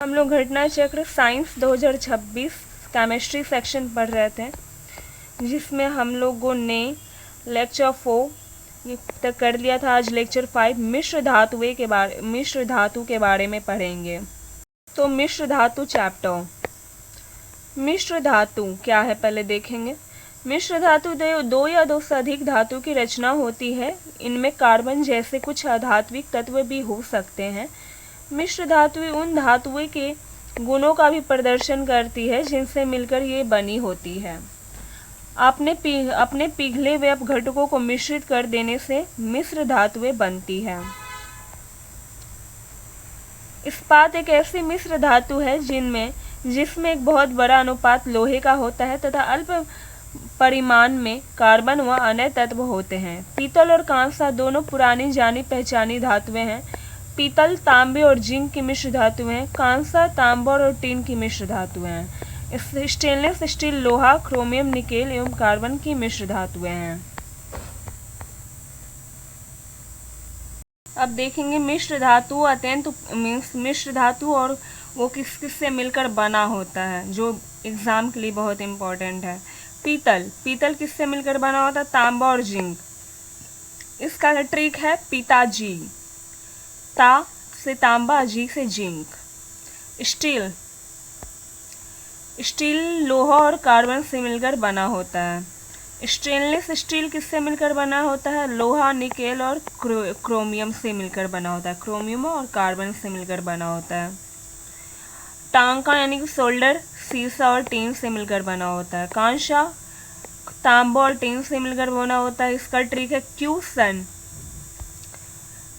हम लोग घटना चक्र साइंस 2026 केमिस्ट्री सेक्शन पढ़ रहे थे, जिसमें हम लोगों ने लेक्चर 4 तक कर लिया था। आज लेक्चर 5 मिश्र धातु के बारे में पढ़ेंगे। तो मिश्र धातु चैप्टर। मिश्र धातु क्या है पहले देखेंगे। मिश्र धातु दो या दो से अधिक धातु की रचना होती है। इनमें कार्बन जैसे कुछ अधात्विक तत्व भी हो सकते हैं। मिश्र धातु उन धातुओं के गुणों का भी प्रदर्शन करती है जिनसे मिलकर ये बनी होती है। अपने पिघले हुए अपघटकों को मिश्रित कर देने से मिश्र धातुएं बनती है। इस्पात एक ऐसी मिश्र धातु है जिसमें एक बहुत बड़ा अनुपात लोहे का होता है तथा अल्प परिमाण में कार्बन व अन्य तत्व होते हैं। पीतल और कांसा दोनों पुरानी जानी पहचानी धातुएं हैं। पीतल तांबे और जिंक की मिश्र धातुएं हैं। कांसा तांबा और टिन की मिश्र धातुएं हैं। स्टेनलेस स्टील लोहा, क्रोमियम, निकेल एवं कार्बन की मिश्र धातुएं हैं। अब देखेंगे मिश्र धातु अत्यंत मिश्र धातु और वो किस किस से मिलकर बना होता है, जो एग्जाम के लिए बहुत इम्पोर्टेंट है। पीतल किससे मिलकर बना होता है? तांबा और जिंक। इसका ट्रिक है पिताजी। ता से तांबा, जी से जिंक। स्टील लोहा और कार्बन से मिलकर बना होता है। स्टेनलेस स्टील किससे मिलकर बना होता है? लोहा, निकेल और क्रोमियम से मिलकर बना होता है। क्रोमियम और कार्बन से मिलकर बना होता है। टांका यानी कि सोल्डर सीसा और टीन से मिलकर बना होता है। कांसा तांबा और टीन से मिलकर बना होता है। इसका ट्रिक है क्यूसन।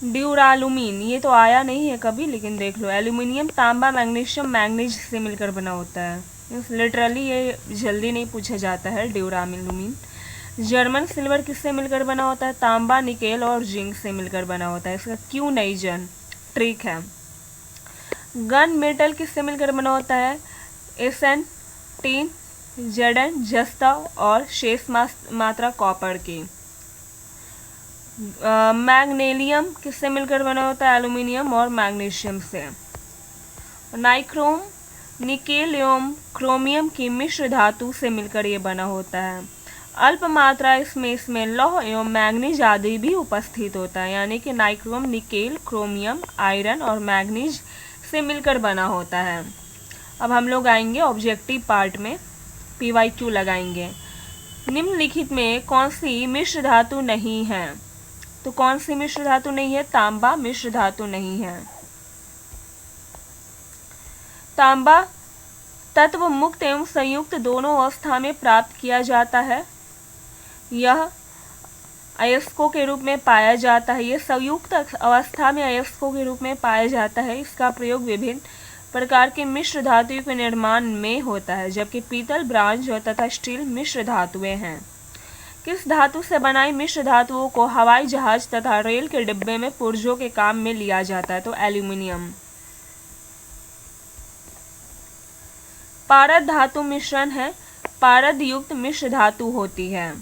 ड्यूरालुमीन, ये तो आया नहीं है कभी, लेकिन देख लो। एल्यूमिनियम तांबा मैग्नीशियम मैग्नीज से मिलकर बना होता है। लिटरली ये जल्दी नहीं पूछा जाता है। ड्यूरालुमीन। जर्मन सिल्वर किससे मिलकर बना होता है? तांबा, निकेल और जिंक से मिलकर बना होता है। इसका क्यू नाइजन ट्रिक है। गन मेटल किससे मिलकर बना होता है? एसन, टीन, जड़न, जस्ता और शेष मात्रा कॉपर की। मैग्नीशियम किससे मिलकर बना होता है? एल्यूमिनियम और मैग्नीशियम से। नाइक्रोम निकेल एवं क्रोमियम की मिश्र धातु से मिलकर ये बना होता है। अल्प मात्रा इसमें लौह एवं मैग्नीज आदि भी उपस्थित होता है, यानी कि नाइक्रोम, निकेल, क्रोमियम, आयरन और मैग्नीज से मिलकर बना होता है। अब हम लोग आएंगे ऑब्जेक्टिव पार्ट में, PYQ लगाएंगे। निम्नलिखित में कौन सी मिश्र धातु नहीं है? तो कौन सी मिश्र धातु नहीं है? तांबा मिश्र धातु नहीं है। तांबा तत्व मुक्त एवं संयुक्त दोनों अवस्था में प्राप्त किया जाता है। यह अयस्कों के रूप में पाया जाता है। यह संयुक्त अवस्था में अयस्कों के रूप में पाया जाता है। इसका प्रयोग विभिन्न प्रकार के मिश्र धातुओं के निर्माण में होता है, जबकि पीतल, ब्रांज तथा स्टील मिश्र धातुएं हैं। किस धातु से बनाई मिश्र धातुओं को हवाई जहाज तथा रेल के डिब्बे में पुर्जों के काम में लिया जाता है? तो एल्यूमिनियम। पारद धातु मिश्रण है। पारद युक्त मिश्र धातु होती है।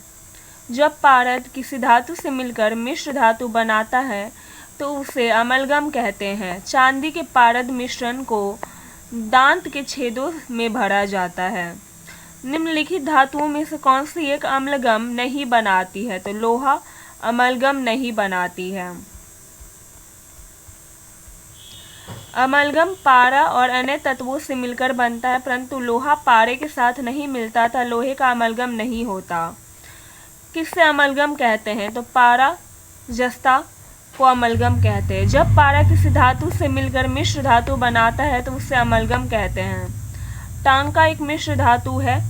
जब पारद किसी धातु से मिलकर मिश्र धातु बनाता है तो उसे अमलगम कहते हैं। चांदी के पारद मिश्रण को दांत के छेदों में भरा जाता है। निम्नलिखित धातुओं में से कौन सी एक अम्लगम नहीं बनाती है? तो लोहा अमलगम नहीं बनाती है। अमलगम पारा और अन्य तत्वों से मिलकर बनता है, परंतु लोहा पारे के साथ नहीं मिलता था। लोहे का अमलगम नहीं होता। किससे अमलगम कहते हैं? तो पारा जस्ता को अमलगम कहते हैं। जब पारा किसी धातु से मिलकर मिश्र धातु बनाता है तो उसे अमलगम कहते हैं। टांका एक मिश्र धातु है।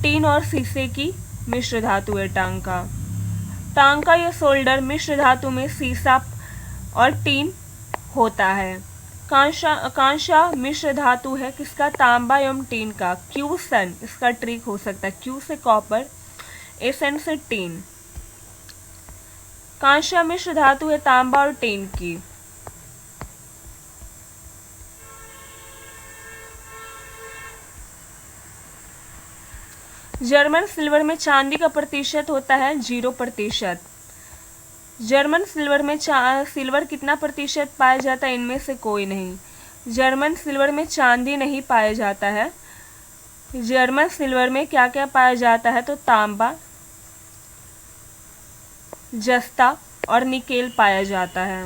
टीन और शीशे की मिश्र धातु है टांका। टांका या सोल्डर मिश्र धातु में सीसा और टीन होता है। कांसा मिश्र धातु है। किसका? तांबा एवं टीन का। क्यूसन इसका ट्रिक हो सकता है। क्यू से कॉपर, एसन से टीन। कांसा मिश्र धातु है तांबा और टीन की। जर्मन सिल्वर में चांदी का प्रतिशत होता है 0%। जर्मन सिल्वर में सिल्वर कितना प्रतिशत पाया जाता है? इनमें से कोई नहीं। जर्मन सिल्वर में चांदी नहीं पाया जाता है। जर्मन सिल्वर में क्या क्या पाया जाता है? तो तांबा, जस्ता और निकेल पाया जाता है।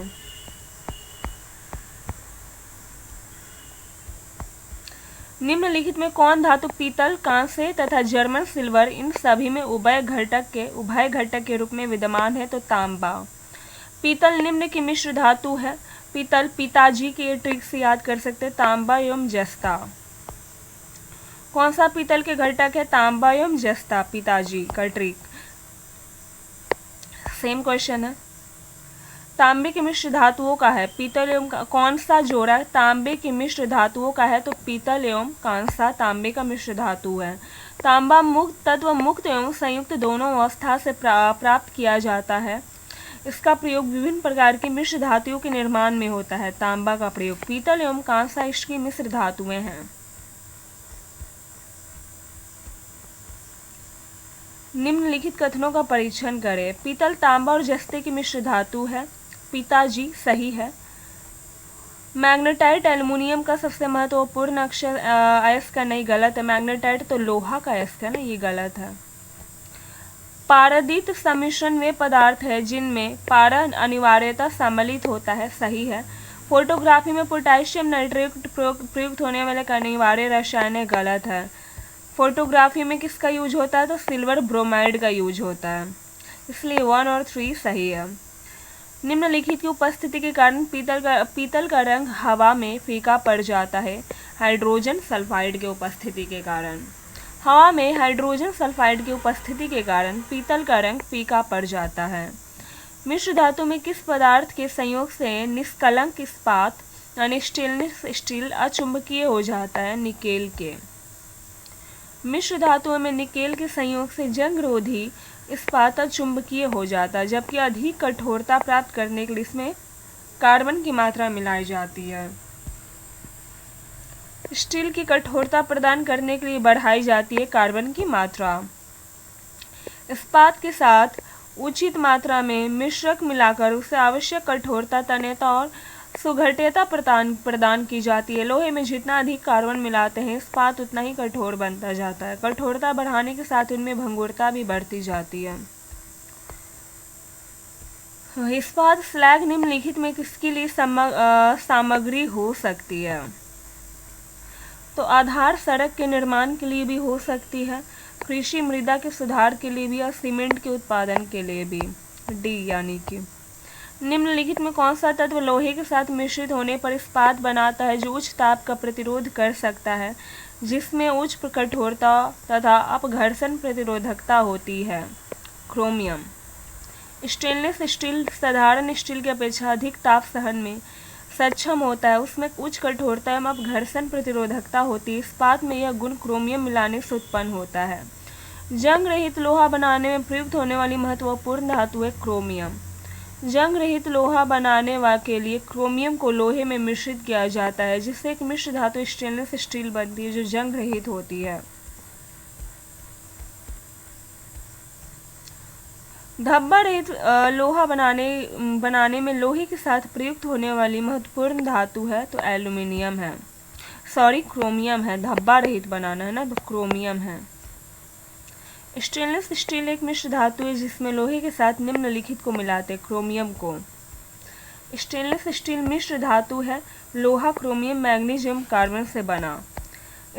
निम्नलिखित में कौन धातु पीतल, कांस्य तथा जर्मन सिल्वर इन सभी में उभय घटक के रूप में विद्यमान है? तो तांबा। पीतल निम्न की मिश्र धातु है। पीतल पिताजी के ट्रिक से याद कर सकते हैं, तांबा एवं जस्ता। कौन सा पीतल के घटक है? तांबा एवं जस्ता, पिताजी का ट्रिक। सेम क्वेश्चन है। तांबे की मिश्र धातुओं का है। पीतल एवं कौन सा जोड़ा तांबे की मिश्र धातुओं का है? तो पीतल एवं कांसा तांबे का मिश्र धातु है। तांबा मुक्त तत्व मुक्त एवं संयुक्त दोनों अवस्था से प्राप्त किया जाता है। इसका प्रयोग विभिन्न प्रकार की मिश्र धातुओं के निर्माण में होता है। तांबा का प्रयोग। पीतल एवं कांसा इसकी मिश्र धातुएं हैं। निम्नलिखित कथनों का परीक्षण करें। पीतल तांबा और जस्ते की मिश्र धातु है। पिताजी सही है। मैग्नेटाइट एल्युमिनियम का सबसे महत्वपूर्ण अक्षर अयस्क का नहीं, गलत है। मैग्नेटाइट तो लोहा का अयस्क है ना, ये गलत है। पारदीत सम्मिश्रण वे पदार्थ है जिनमें पारा अनिवार्यता सम्मिलित होता है, सही है। फोटोग्राफी में पोटेशियम नाइट्रेट प्रयुक्त होने वाले अनिवार्य रसायन है, गलत है। फोटोग्राफी में किसका यूज होता है? तो सिल्वर ब्रोमाइड का यूज होता है, इसलिए 1 और 3 सही है। निम्नलिखित की उपस्थिति के कारण पीतल का रंग हवा में फीका पड़ जाता है। हाइड्रोजन सल्फाइड के उपस्थिति के कारण। हवा में हाइड्रोजन सल्फाइड की उपस्थिति के कारण पीतल का रंग फीका पड़ जाता है। मिश्र धातु में किस पदार्थ के संयोग से निष्कलंक इस्पात यानी स्टेनलेस स्टील अचुंबकीय हो जाता है? निकेल के। मिश्र धातुओं में निकेल के संयोग से जंगरोधी इस्पात अचुंबकीय हो जाता है, जबकि अधिक कठोरता प्राप्त करने के लिए इसमें कार्बन की मात्रा मिलाई जाती है। स्टील की कठोरता प्रदान करने के लिए बढ़ाई जाती है कार्बन की मात्रा। इस्पात के साथ उचित मात्रा में मिश्रक मिलाकर उसे आवश्यक कठोरता, तन्यता और सुघट्यता प्रदान की जाती है। लोहे में जितना अधिक कार्बन मिलाते हैं इस्पात उतना ही कठोर बनता जाता है। कठोरता बढ़ाने के साथ उनमें भंगुरता भी बढ़ती जाती है। इस्पात स्लैग निम्नलिखित में किसके लिए सामग्री हो सकती है? तो आधार सड़क के निर्माण के लिए भी हो सकती है, कृषि मृदा के सुधार के लिए भी और सीमेंट के उत्पादन के लिए भी। डी यानी कि। निम्नलिखित में कौन सा तत्व लोहे के साथ मिश्रित होने पर इस्पात बनाता है जो उच्च ताप का प्रतिरोध कर सकता है, जिसमें उच्च कठोरता तथा अपघर्षण प्रतिरोधकता होती है? क्रोमियम। स्टेनलेस स्टील साधारण स्टील की अपेक्षा अधिक ताप सहन में सक्षम होता है, उसमें उच्च कठोरता एवं अपघर्षण प्रतिरोधकता होती है। इस्पात में यह गुण क्रोमियम मिलाने से उत्पन्न होता है। जंग रहित लोहा बनाने में प्रयुक्त होने वाली महत्वपूर्ण धातु है क्रोमियम। जंग रहित लोहा बनाने के लिए क्रोमियम को लोहे में मिश्रित किया जाता है, जिससे एक मिश्र धातु स्टेनलेस स्टील बनती है जो जंग रहित होती है। धब्बा रहित लोहा बनाने में लोहे के साथ प्रयुक्त होने वाली महत्वपूर्ण धातु है तो एल्युमिनियम है, सॉरी क्रोमियम है। धब्बा रहित बनाना है ना, तो क्रोमियम है। स्टेनलेस स्टील एक मिश्र धातु है जिसमें लोहे के साथ निम्नलिखित को मिलाते क्रोमियम को। स्टेनलेस स्टील मिश्र धातु है, लोहा क्रोमियम मैग्नीशियम कार्बन से बना।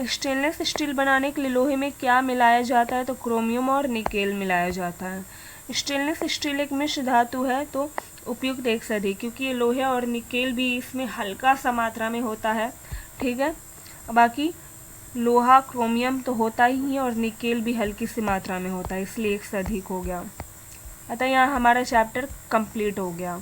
स्टेनलेस स्टील बनाने के लिए लोहे में क्या मिलाया जाता है? तो क्रोमियम और निकेल मिलाया जाता है। स्टेनलेस स्टील एक मिश्र धातु है तो उपयुक्त एक से अधिक, क्योंकि ये लोहे और निकेल भी इसमें हल्का सा मात्रा में होता है, ठीक है। बाकी लोहा क्रोमियम तो होता ही है और निकेल भी हल्की सी मात्रा में होता है, इसलिए एक से अधिक हो गया। अतः यहाँ हमारा चैप्टर कंप्लीट हो गया।